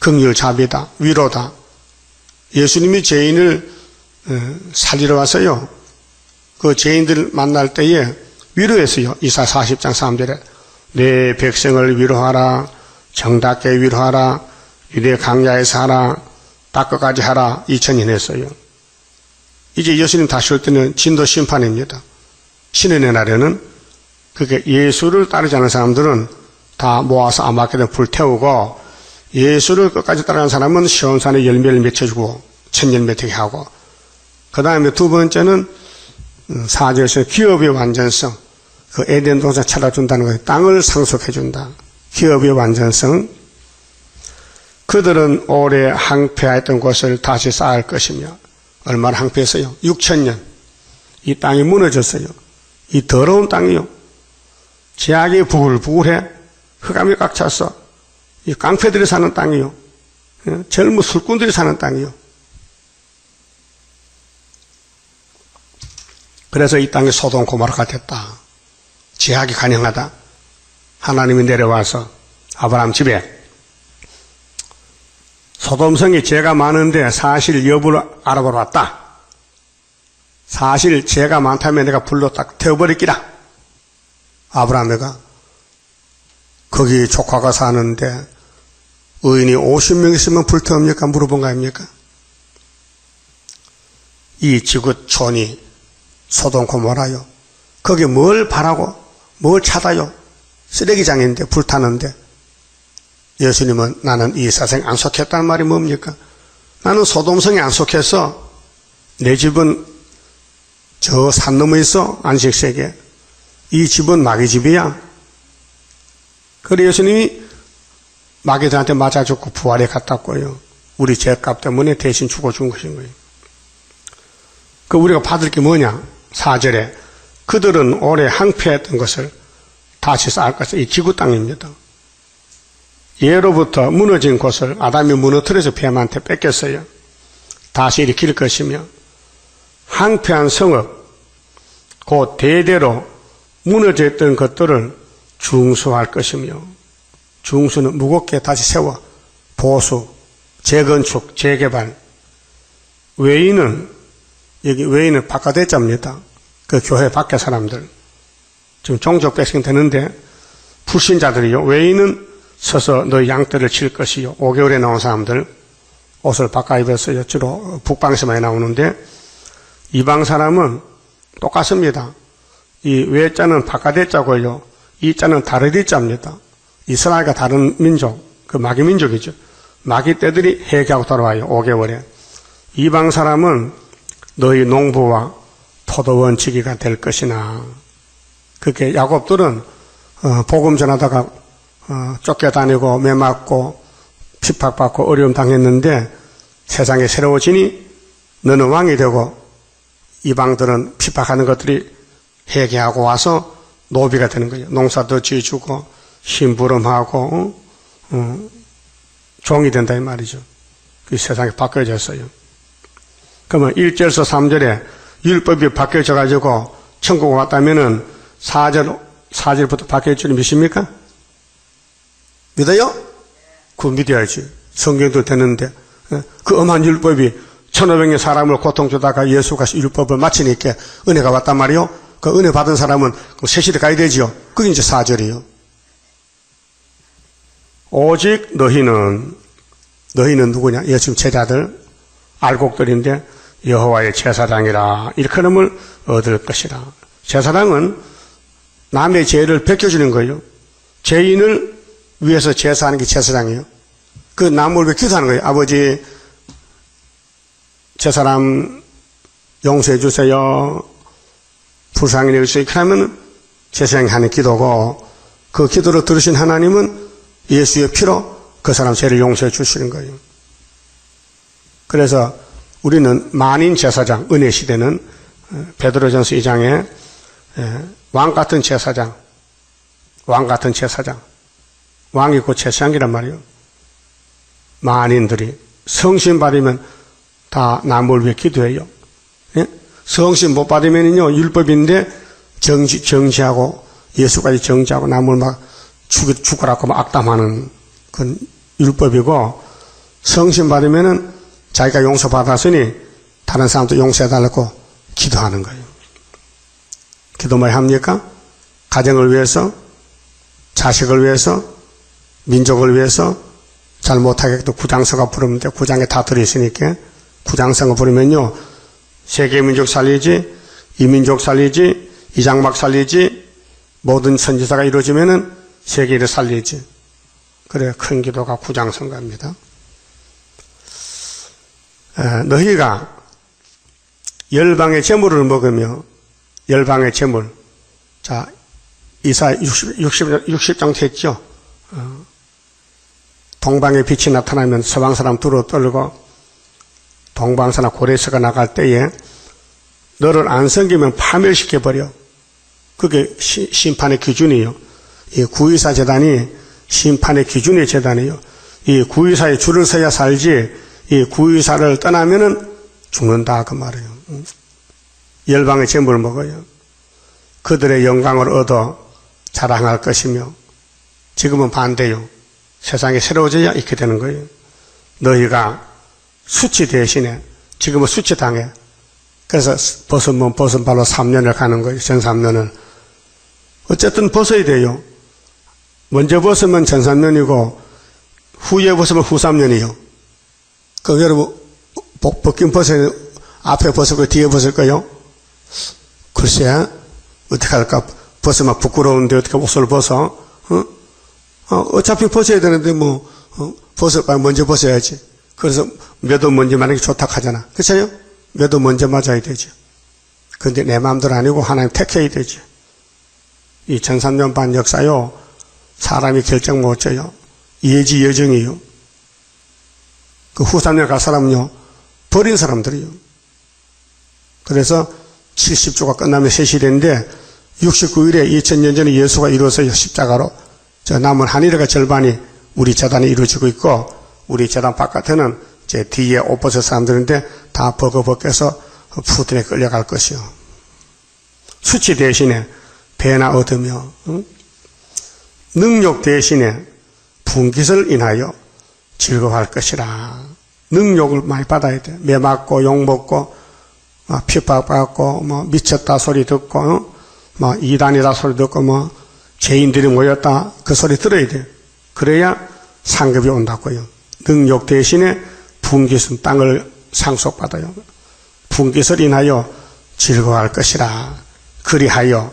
긍휼, 자비다. 위로다. 예수님이 죄인을 살리러 와서요. 그 죄인들 만날 때에 위로했어요. 이사 40장 3절에 내 백성을 위로하라, 정답게 위로하라, 유대 강야에서 하라, 닦아까지 하라 2000년 했어요. 이제 예수님 다시 올 때는 진도 심판입니다. 신의 날에는 그게 예수를 따르지 않은 사람들은 다 모아서 아마겟돈 불 태우고, 예수를 끝까지 따르는 사람은 시온산에 열매를 맺혀주고 천년매트게 하고, 그 다음에 두 번째는 4절에서 기업의 완전성, 그 에덴 동산 찾아준다는 거예요. 땅을 상속해준다. 기업의 완전성. 그들은 오래 항폐하였던 곳을 다시 쌓을 것이며, 얼마나 항폐했어요? 6000년. 이 땅이 무너졌어요. 이 더러운 땅이요. 제약이 부글부글해. 흑암이 꽉 찼어. 이 깡패들이 사는 땅이요. 젊은 술꾼들이 사는 땅이요. 그래서 이 땅이 소돔 고모라가 됐다. 제약이 가능하다. 하나님이 내려와서 아브라함 집에, 소돔성이 죄가 많은데 사실 여부를 알아보러 왔다. 사실 죄가 많다면 내가 불로 딱 태워버리기라. 아브라함이가 거기 조카가 사는데 의인이 50명 있으면 불태웁니까? 물어본 거 아닙니까? 이 지구촌이 소돔 고모라요. 거기 뭘 바라고 뭘 찾아요? 쓰레기장인데 불타는데. 예수님은 나는 이 세상에 안 속했다는 말이 뭡니까? 나는 소돔성에 안 속해서 내 집은 저 산 너머에 있어. 안식세계. 이 집은 마귀 집이야. 그래 예수님이 마귀들한테 맞아 죽고 부활에 갔다고요. 우리 죄값 때문에 대신 죽어 준 것인 거예요. 그 우리가 받을 게 뭐냐? 4절에 그들은 오래 항폐했던 것을 다시 쌓을 것을, 이 지구 땅입니다. 예로부터 무너진 곳을 아담이 무너뜨려서 뱀한테 뺏겼어요. 다시 일으킬 것이며, 항폐한 성읍, 곧 대대로 무너져 있던 것들을 중수할 것이며, 중수는 무겁게 다시 세워 보수, 재건축, 재개발. 외인은, 여기 외인은 바깥대자입니다. 그 교회 밖에 사람들. 지금 종족 백성 되는데 불신자들이요. 외인은 서서 너희 양떼를 칠 것이요. 5개월에 나온 사람들 옷을 바꿔 입었어요. 주로 북방에서 많이 나오는데, 이방 사람은 똑같습니다. 이 외자는 바깥대자고요. 이자는 다르디자입니다. 이스라엘과 다른 민족, 그 마귀 민족이죠. 마귀 떼들이 해계하고 돌아와요. 5개월에. 이방 사람은 너희 농부와 포도원지기가 될 것이나. 그렇게 야곱들은 복음 전하다가 쫓겨다니고 매맞고 핍박받고 어려움 당했는데, 세상이 새로워지니 너는 왕이 되고 이방들은 핍박하는 것들이 회개하고 와서 노비가 되는 거예요. 농사도 지어주고 심부름하고 종이 된다 이 말이죠. 그 세상이 바뀌어졌어요. 그러면 1절에서 3절에 율법이 바뀌어져 가지고 천국 왔다면은 4절부터 바뀔 줄 믿습니까? 믿어요? 그거 믿어야지. 성경도 되는데. 그 엄한 율법이 1500년 사람을 고통주다가 예수가 율법을 마치니까 은혜가 왔단 말이요. 그 은혜 받은 사람은 세실에 가야 되지요. 그게 이제 4절이요. 오직 너희는 누구냐? 예수님 제자들, 알곡들인데 여호와의 제사장이라 일컬음을 얻을 것이라. 제사장은 남의 죄를 벗겨주는 거예요. 죄인을 위해서 제사하는 게 제사장이에요. 그 남을 위해 기도하는 거예요. 아버지, 저 사람 용서해 주세요. 불쌍히 여기세요. 그러면 제사장이 하는 기도고, 그 기도를 들으신 하나님은 예수의 피로 그 사람 죄를 용서해 주시는 거예요. 그래서 우리는 만인 제사장, 은혜 시대는 베드로전서 2장에 왕같은 제사장, 왕같은 제사장, 왕이 곧 제사장이란 말이에요. 만인들이 성신 받으면 다 남을 위해 기도해요. 예? 성신 못 받으면요, 율법인데 정지하고 예수까지 정지하고 남을 막 죽으라고 막 악담하는 그건 율법이고, 성신 받으면은 자기가 용서받았으니 다른 사람도 용서해달라고 기도하는 거예요. 기도만 합니까? 가정을 위해서, 자식을 위해서, 민족을 위해서. 잘 못하게도 구장서가 부르면 돼. 구장에 다 들어있으니까. 구장서가 부르면요, 세계민족 살리지, 이민족 살리지, 이장막 살리지, 모든 선지사가 이루어지면은 세계를 살리지. 그래, 큰 기도가 구장성가입니다. 너희가 열방의 재물을 먹으며, 열방의 재물. 자, 이사 60장 됐죠? 동방의 빛이 나타나면 서방 사람 두루 떨고, 동방사나 고레스가 나갈 때에 너를 안 섬기면 파멸시켜버려. 그게 심판의 기준이에요. 이 구의사 재단이 심판의 기준의 재단이에요. 이 구의사에 줄을 서야 살지, 이 구의사를 떠나면은 죽는다, 그 말이에요. 열방의 재물을 먹어요. 그들의 영광을 얻어 자랑할 것이며, 지금은 반대요. 세상이 새로워져야 이렇게 되는 거예요. 너희가 수치 대신에, 지금은 수치 당해. 그래서 벗으면 벗은 발로 3년을 가는 거예요. 전 3년을. 어쨌든 벗어야 돼요. 먼저 벗으면 전 3년이고, 후에 벗으면 후 3년이요. 그럼 여러분, 벗긴 벗어야, 앞에 벗을 거요? 뒤에 벗을 거요? 글쎄, 어떻게 할까? 벗으면 부끄러운데 어떻게 옷을 벗어? 어차피 벗어야 되는데 벗을 바에 먼저 벗어야지. 그래서 몇옷 먼저 맞는 게 좋다 하잖아. 그렇죠? 몇옷 먼저 맞아야 되죠. 근데 내 마음대로 아니고 하나님 택해야 되죠. 이 1300년 반 역사요, 사람이 결정 못 져요. 예지 여정이요. 그 후 3년 갈 사람은요, 버린 사람들이요. 그래서 70주가 끝나면 새 시대인데 69일에 2000년 전에 예수가 이루어서요, 십자가로. 저 남은 한일회가 절반이 우리 재단이 이루어지고 있고, 우리 재단 바깥에는 제 뒤에 옷 벗은 사람들인데 다 버거벗겨서 푸드에 끌려갈 것이요. 수치 대신에 배나 얻으며, 능욕 대신에 분깃을 인하여 즐거워할 것이라. 능욕을 많이 받아야 돼. 매 맞고 욕 먹고 핍박받고 미쳤다 소리 듣고 이단이다 소리 듣고 죄인들이 모였다 그 소리 들어야 돼. 그래야 상급이 온다고요. 능욕 대신에 분깃은 땅을 상속받아요. 분깃을 인하여 즐거워할 것이라. 그리하여,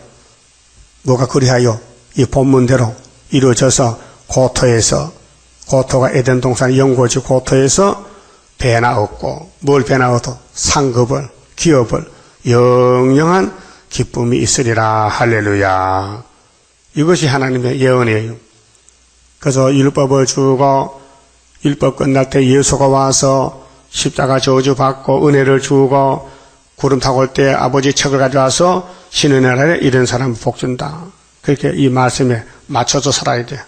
뭐가 그리하여? 이 본문대로 이루어져서 고토가 에덴 동산 연고지 고토에서 배나 얻고, 뭘 배나 얻어? 상급을, 기업을, 영영한 기쁨이 있으리라. 할렐루야. 이것이 하나님의 예언이에요. 그래서 율법을 주고, 율법 끝날 때 예수가 와서 십자가 저주받고 은혜를 주고, 구름 타고 올 때 아버지 척을 가져와서 신의 나라에 이런 사람 복 준다. 그렇게 이 말씀에 맞춰서 살아야 돼.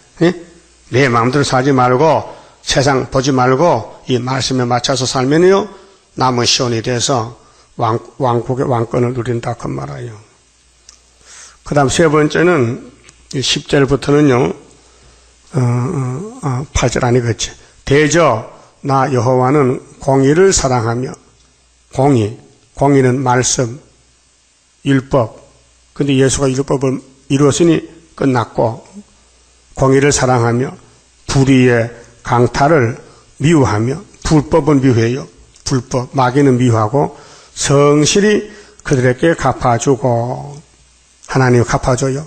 내 마음대로 살지 말고, 세상 보지 말고, 이 말씀에 맞춰서 살면요, 남은 시온이 돼서 왕국의 왕권을 누린다. 그 말이에요. 그 다음 세 번째는 10절부터는요, 8절 아니겠지. 대저 나 여호와는 공의를 사랑하며, 공의는 말씀, 율법. 근데 예수가 율법을 이루었으니 끝났고, 공의를 사랑하며 불의의 강탈을 미워하며, 불법은 미워해요. 불법, 마귀는 미워하고 성실히 그들에게 갚아주고, 하나님 갚아줘요.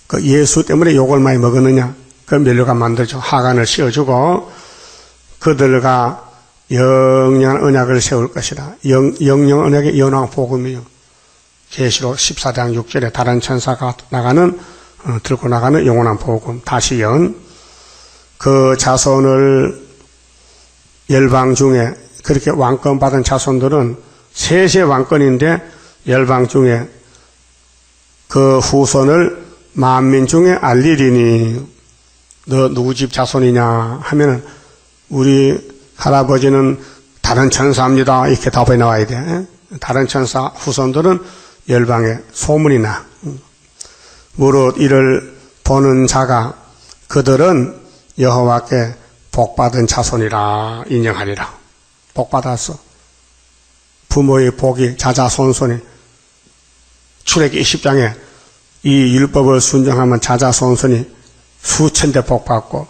그 예수 때문에 욕을 많이 먹었느냐? 그 멸류가 만들죠. 하간을 씌워주고 그들과 영영한 언약을 세울 것이라. 영영 언약의 연왕 복음이요. 계시록 14장 6절에 다른 천사가 들고 나가는 영원한 복음. 다시 그 자손을 열방 중에, 그렇게 왕권 받은 자손들은 셋의 왕권인데, 열방 중에 그 후손을 만민 중에 알리리니. 너 누구 집 자손이냐 하면은 우리 할아버지는 다른 천사입니다. 이렇게 답이 나와야 돼. 다른 천사 후손들은 열방에 소문이 나. 무릇 이를 보는 자가 그들은 여호와께 복받은 자손이라 인정하리라. 복받았어. 부모의 복이 자자손손이 출애기 20장에 이 율법을 순종하면 자자손손이 수천 대 복받고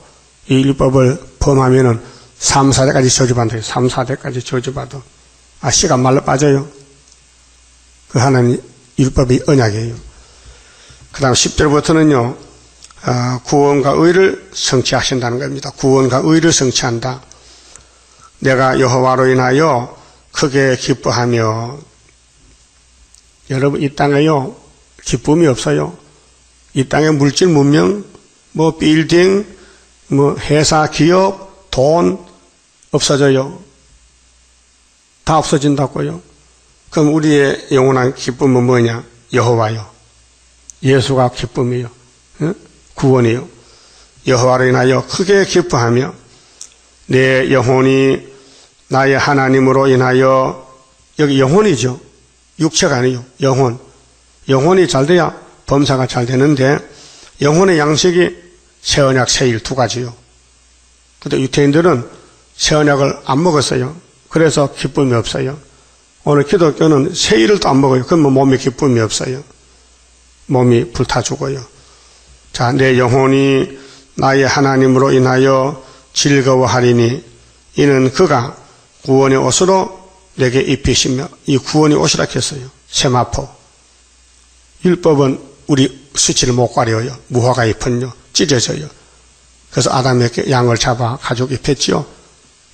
이 율법을 범하면은 3, 4대까지 저주받아요. 3, 4대까지 저주받아. 씨가 말로 빠져요. 그 하나님 율법이 언약이에요. 그 다음 10절부터는요, 구원과 의를 성취하신다는 겁니다. 구원과 의를 성취한다. 내가 여호와로 인하여 크게 기뻐하며, 여러분 이 땅에요 기쁨이 없어요. 이 땅에 물질 문명, 뭐 빌딩, 뭐 회사, 기업, 돈 없어져요. 다 없어진다고요. 그럼 우리의 영원한 기쁨은 뭐냐? 여호와요. 예수가 기쁨이요. 구원이요. 여호와로 인하여 크게 기뻐하며 내 영혼이 나의 하나님으로 인하여, 여기 영혼이죠. 육체가 아니에요. 영혼. 영혼이 잘 돼야 범사가 잘 되는데 영혼의 양식이 새언약, 새일 두 가지요. 근데 유태인들은 새언약을 안 먹었어요. 그래서 기쁨이 없어요. 오늘 기독교는 새일을 또 안 먹어요. 그러면 몸에 기쁨이 없어요. 몸이 불타 죽어요. 자, 내 영혼이 나의 하나님으로 인하여 즐거워하리니 이는 그가 구원의 옷으로 내게 입히시며, 이 구원의 옷이라 했어요. 세마포. 율법은 우리 수치를 못 가려요. 무화과 잎은요 찢어져요. 그래서 아담에게 양을 잡아 가죽 입혔지요.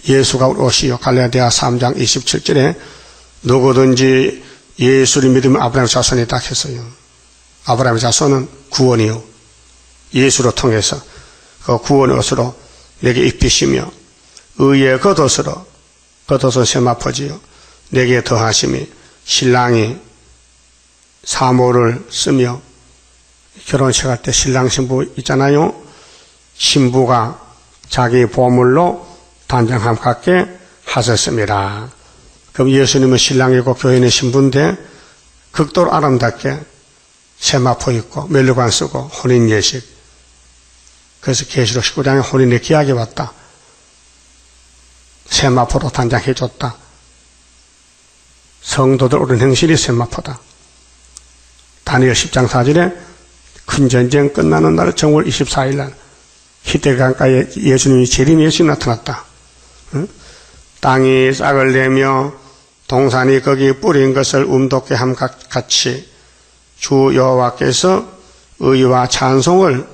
예수가 옷이요. 갈라디아 3장 27절에 누구든지 예수를 믿으면 아브라함의 자손이다 했어요. 아브라함의 자손은 구원이요. 예수로 통해서 그 구원의 옷으로 내게 입히시며 의의 겉옷으로, 겉옷은 세마포지요. 내게 더하심이, 신랑이 사모를 쓰며 결혼식 할 때 신랑 신부 있잖아요. 신부가 자기 보물로 단장함 같게 하셨습니다. 그럼 예수님은 신랑이고 교인의 신부인데 극도로 아름답게 세마포 입고 멜루관 쓰고 혼인 예식. 그래서 계시록 19장에 혼인의 기약이 왔다. 세마포로 단장해 줬다. 성도들 옳은 행실이 세마포다. 다니엘 10장 4절에 큰 전쟁 끝나는 날 정월 24일 날 히데 강가에 예수님이 재림 예수님 나타났다. 응? 땅이 싹을 내며 동산이 거기 뿌린 것을 움돋게 함 같이 주 여호와께서 의와 찬송을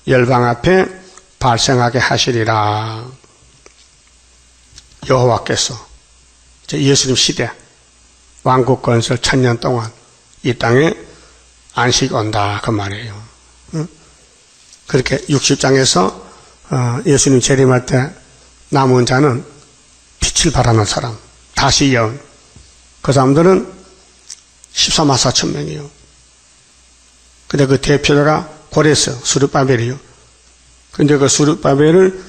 열방 앞에 발생하게 하시리라. 여호와께서 예수님 시대 왕국 건설 1000년 동안 이 땅에 안식이 온다 그 말이에요. 응? 그렇게 60장에서 예수님 재림할 때 남은 자는 빛을 바라는 사람, 다시 예언. 그 사람들은 14만 4천 명이에요. 근데 그 대표자가 고레스, 수르바벨이요. 근데 그 수르바벨을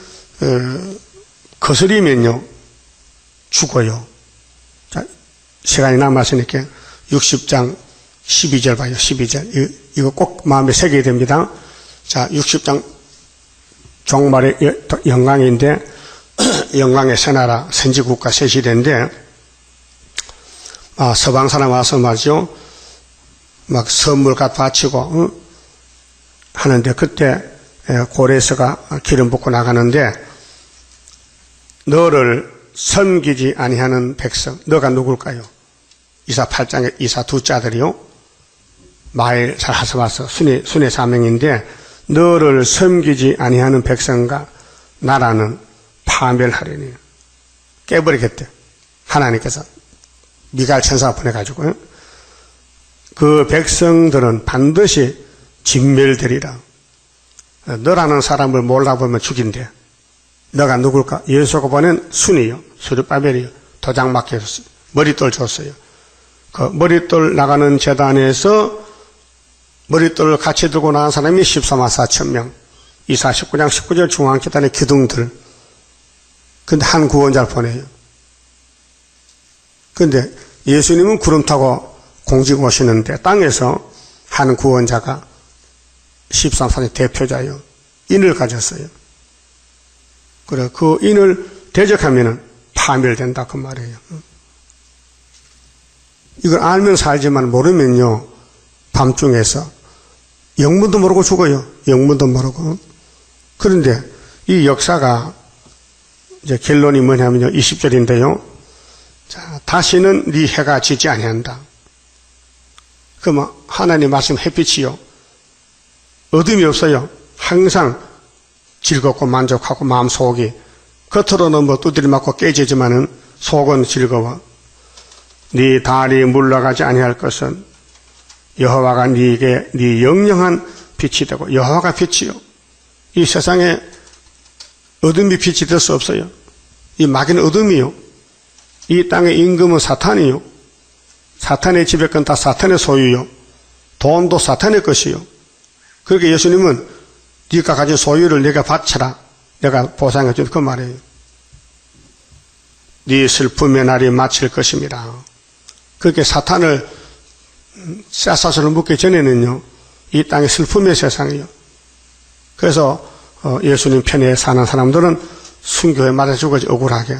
거스리면요 죽어요. 자, 시간이 남았으니까 60장 12절 봐요. 12절. 이거 꼭 마음에 새겨야 됩니다. 자, 60장 종말의 영광인데, 영광의 새나라, 선지국가 새시대인데, 서방 사람 와서 말이죠. 막 선물 갖다 바치고, 하는데, 그때 고레스가 기름 붓고 나가는데, 너를 섬기지 아니하는 백성, 너가 누굴까요? 이사 8장에 이사 두째 아들이요. 마엘 살하스바스 순의 사명인데 너를 섬기지 아니하는 백성과 나라는 파멸하리니 깨버리겠대. 하나님께서 미가엘 천사가 보내가지고 그 백성들은 반드시 진멸되리라. 너라는 사람을 몰라보면 죽인대. 너가 누굴까? 예수가 보낸 순이요. 수르바벨이요. 도장 맡겨줬어요. 머릿돌 줬어요. 그 머릿돌 나가는 제단에서 머릿돌을 같이 들고 나간 사람이 14만 4천 명. 이사 19장 19절 중앙계단의 기둥들. 근데 한 구원자를 보내요. 근데 예수님은 구름 타고 공직 오시는데 땅에서 한 구원자가 13사의 대표자요. 인을 가졌어요. 그래, 그 인을 대적하면은 파멸된다 그 말이에요. 이걸 알면 살지만 모르면요 밤중에서 영문도 모르고 죽어요. 영문도 모르고. 그런데 이 역사가 이제 결론이 뭐냐면요. 20절인데요. 자, 다시는 네 해가 지지 아니한다. 그러면 하나님 말씀 햇빛이요. 어둠이 없어요. 항상 즐겁고 만족하고 마음속이 겉으로는 뭐 두드려 맞고 깨지지만은 속은 즐거워. 네 달이 물러가지 아니할 것은 여호와가 네게 네 영영한 빛이 되고 여호와가 빛이요. 이 세상에 어둠이 빛이 될 수 없어요. 이 마귀는 어둠이요. 이 땅의 임금은 사탄이요. 사탄의 지배권 다 사탄의 소유요. 돈도 사탄의 것이요. 그렇게 예수님은 네가 가진 소유를 내가 바쳐라. 내가 보상해 준 그 말이에요. 네 슬픔의 날이 마칠 것입니다. 그렇게 사탄을 쇠사슬을 묶기 전에는요. 이 땅의 슬픔의 세상이요. 그래서 예수님 편에 사는 사람들은 순교에 맞아 죽어지 억울하게.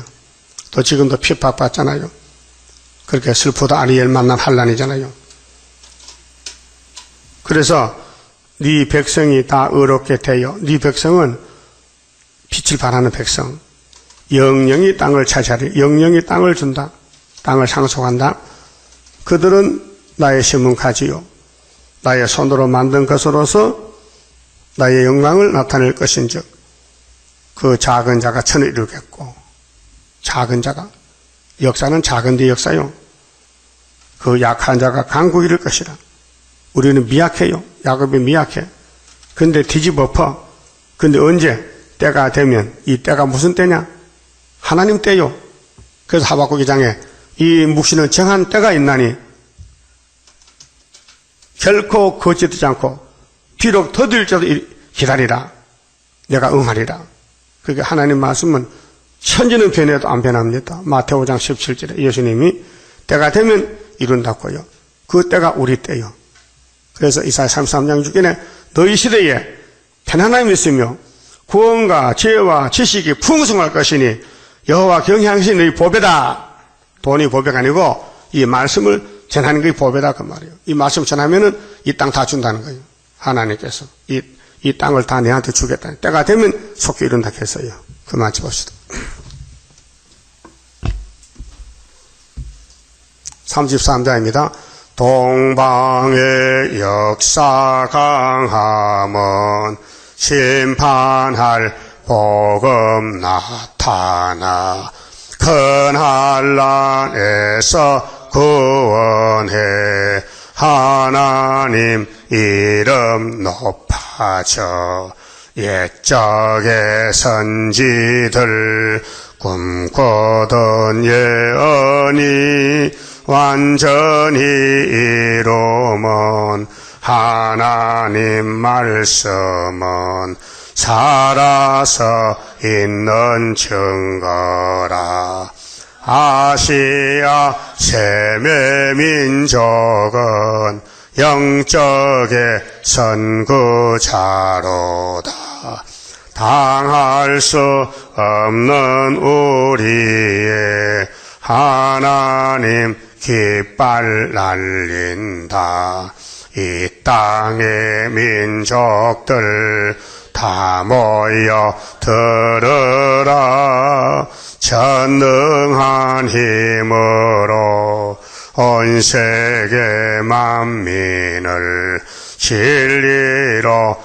또 지금도 핍박받잖아요. 그렇게 슬프다 아리엘 만난 환란이잖아요. 그래서 네 백성이 다 의롭게 되어 네 백성은 빛을 발하는 백성. 영영이 땅을 차지하리. 영영이 땅을 준다. 땅을 상속한다. 그들은 나의 심은 가지요. 나의 손으로 만든 것으로서 나의 영광을 나타낼 것인즉 그 작은 자가 천을 이루겠고 작은 자가 역사는 작은 데 역사요. 그 약한 자가 강국 이룰 것이라. 우리는 미약해요. 야곱이 미약해. 근데 뒤집어 엎어. 근데 언제? 때가 되면 이 때가 무슨 때냐? 하나님 때요. 그래서 하박국 2장에 이 묵시는 정한 때가 있나니 결코 거짓되지 않고 비록 더딜지라도 기다리라. 내가 응하리라. 그게 하나님 말씀은 천지는 변해도 안 변합니다. 마태오 5장 17절에 예수님이 때가 되면 이룬다고요. 그 때가 우리 때요. 그래서 이사야 33장 6절에 너희 시대에 편안함이 있으며 구원과 지혜와 지식이 풍성할 것이니 여호와 경향신 너희 보배다. 돈이 보배가 아니고 이 말씀을 전하는 것이 보배다 그 말이에요. 이 말씀 전하면은 이 땅 다 준다는 거예요. 하나님께서 이 땅을 다 내한테 주겠다. 때가 되면 속히 이룬다 했어요. 그 말씀 봅시다. 33장입니다. 동방의 역사 강함은 심판할 복음 나타나 큰 한란에서 구원해 하나님 이름 높아져 옛적의 선지들 꿈꾸던 예언이 완전히 이루면 하나님 말씀은 살아서 있는 증거라. 아시아 세계 민족은 영적의 선구자로다. 당할 수 없는 우리의 하나님 깃발 날린다. 이 땅의 민족들 다 모여 들으라. 전능한 힘으로 온 세계 만민을 진리로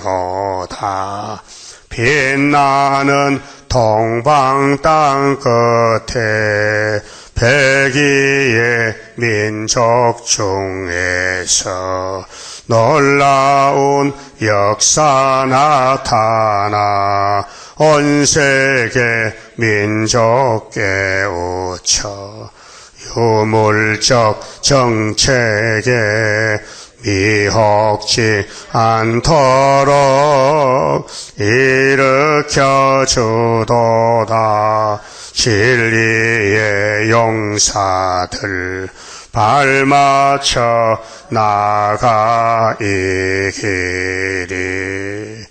다스리로다. 빛나는 동방 땅 끝에 백이의 민족 중에서 놀라운 역사 나타나 온 세계 민족 깨우쳐 유물적 정책에 미혹지 않도록 일으켜 주도다. 진리의 용사들 발맞춰 나가 이 길이.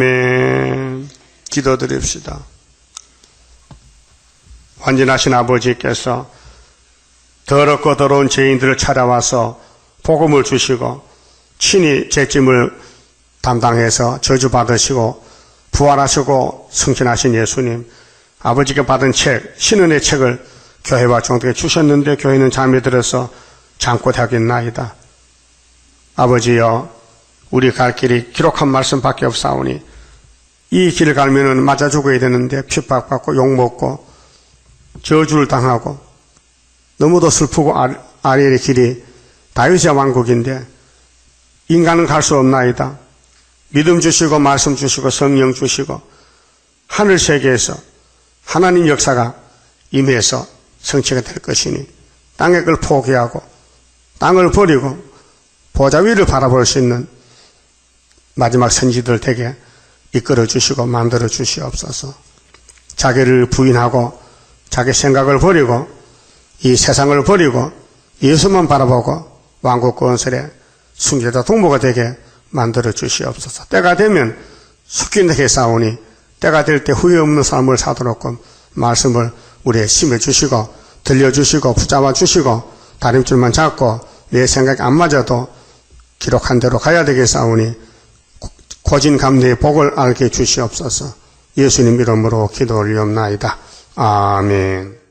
아멘. 기도드립시다. 완전하신 아버지께서 더럽고 더러운 죄인들을 찾아와서 복음을 주시고 친히 죄짐을 담당해서 저주받으시고 부활하시고 승진하신 예수님, 아버지께 받은 책, 신은의 책을 교회와 종들에게 주셨는데 교회는 잠이 들어서 잠꼬대하겠나이다. 아버지여, 우리 갈 길이 기록한 말씀밖에 없사오니 이 길을 가면은 맞아 죽어야 되는데 핍박받고 욕먹고 저주를 당하고 너무도 슬프고 아리엘의 길이 다윗의 왕국인데 인간은 갈 수 없나이다. 믿음 주시고 말씀 주시고 성령 주시고 하늘 세계에서 하나님 역사가 임해서 성취가 될 것이니 땅의 걸 포기하고 땅을 버리고 보좌 위를 바라볼 수 있는 마지막 선지들 되게 이끌어 주시고 만들어 주시옵소서. 자기를 부인하고 자기 생각을 버리고 이 세상을 버리고 예수만 바라보고 왕국 건설에 순교자 동무가 되게 만들어 주시옵소서. 때가 되면 숙기되게 싸우니 때가 될 때 후회 없는 삶을 사도록 말씀을 우리에 심해 주시고 들려주시고 붙잡아 주시고 다림줄만 잡고 내 생각이 안 맞아도 기록한 대로 가야 되게 싸우니 고진감래의 복을 알게 주시옵소서. 예수님 이름으로 기도 올리옵나이다. 아멘.